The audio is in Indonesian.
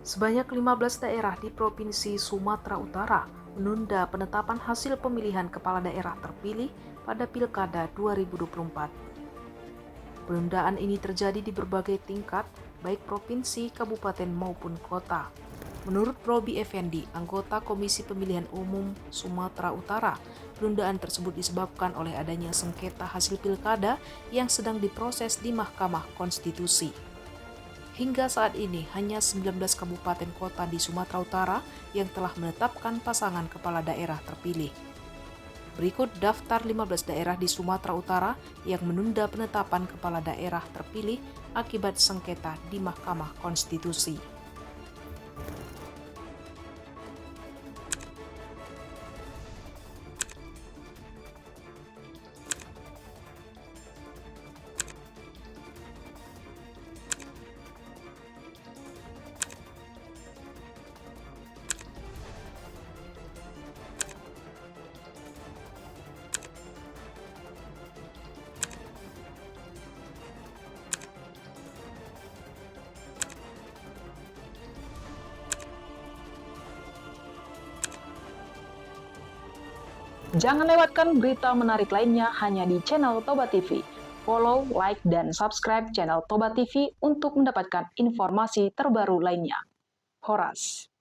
Sebanyak 15 daerah di Provinsi Sumatera Utara menunda penetapan hasil pemilihan kepala daerah terpilih pada Pilkada 2024. Penundaan ini terjadi di berbagai tingkat, baik provinsi, kabupaten maupun kota. Menurut Robi Effendi, anggota Komisi Pemilihan Umum Sumatera Utara, penundaan tersebut disebabkan oleh adanya sengketa hasil pilkada yang sedang diproses di Mahkamah Konstitusi. Hingga saat ini, hanya 19 kabupaten kota di Sumatera Utara yang telah menetapkan pasangan kepala daerah terpilih. Berikut daftar 15 daerah di Sumatera Utara yang menunda penetapan kepala daerah terpilih akibat sengketa di Mahkamah Konstitusi. Jangan lewatkan berita menarik lainnya hanya di channel Toba TV. Follow, like, dan subscribe channel Toba TV untuk mendapatkan informasi terbaru lainnya. Horas.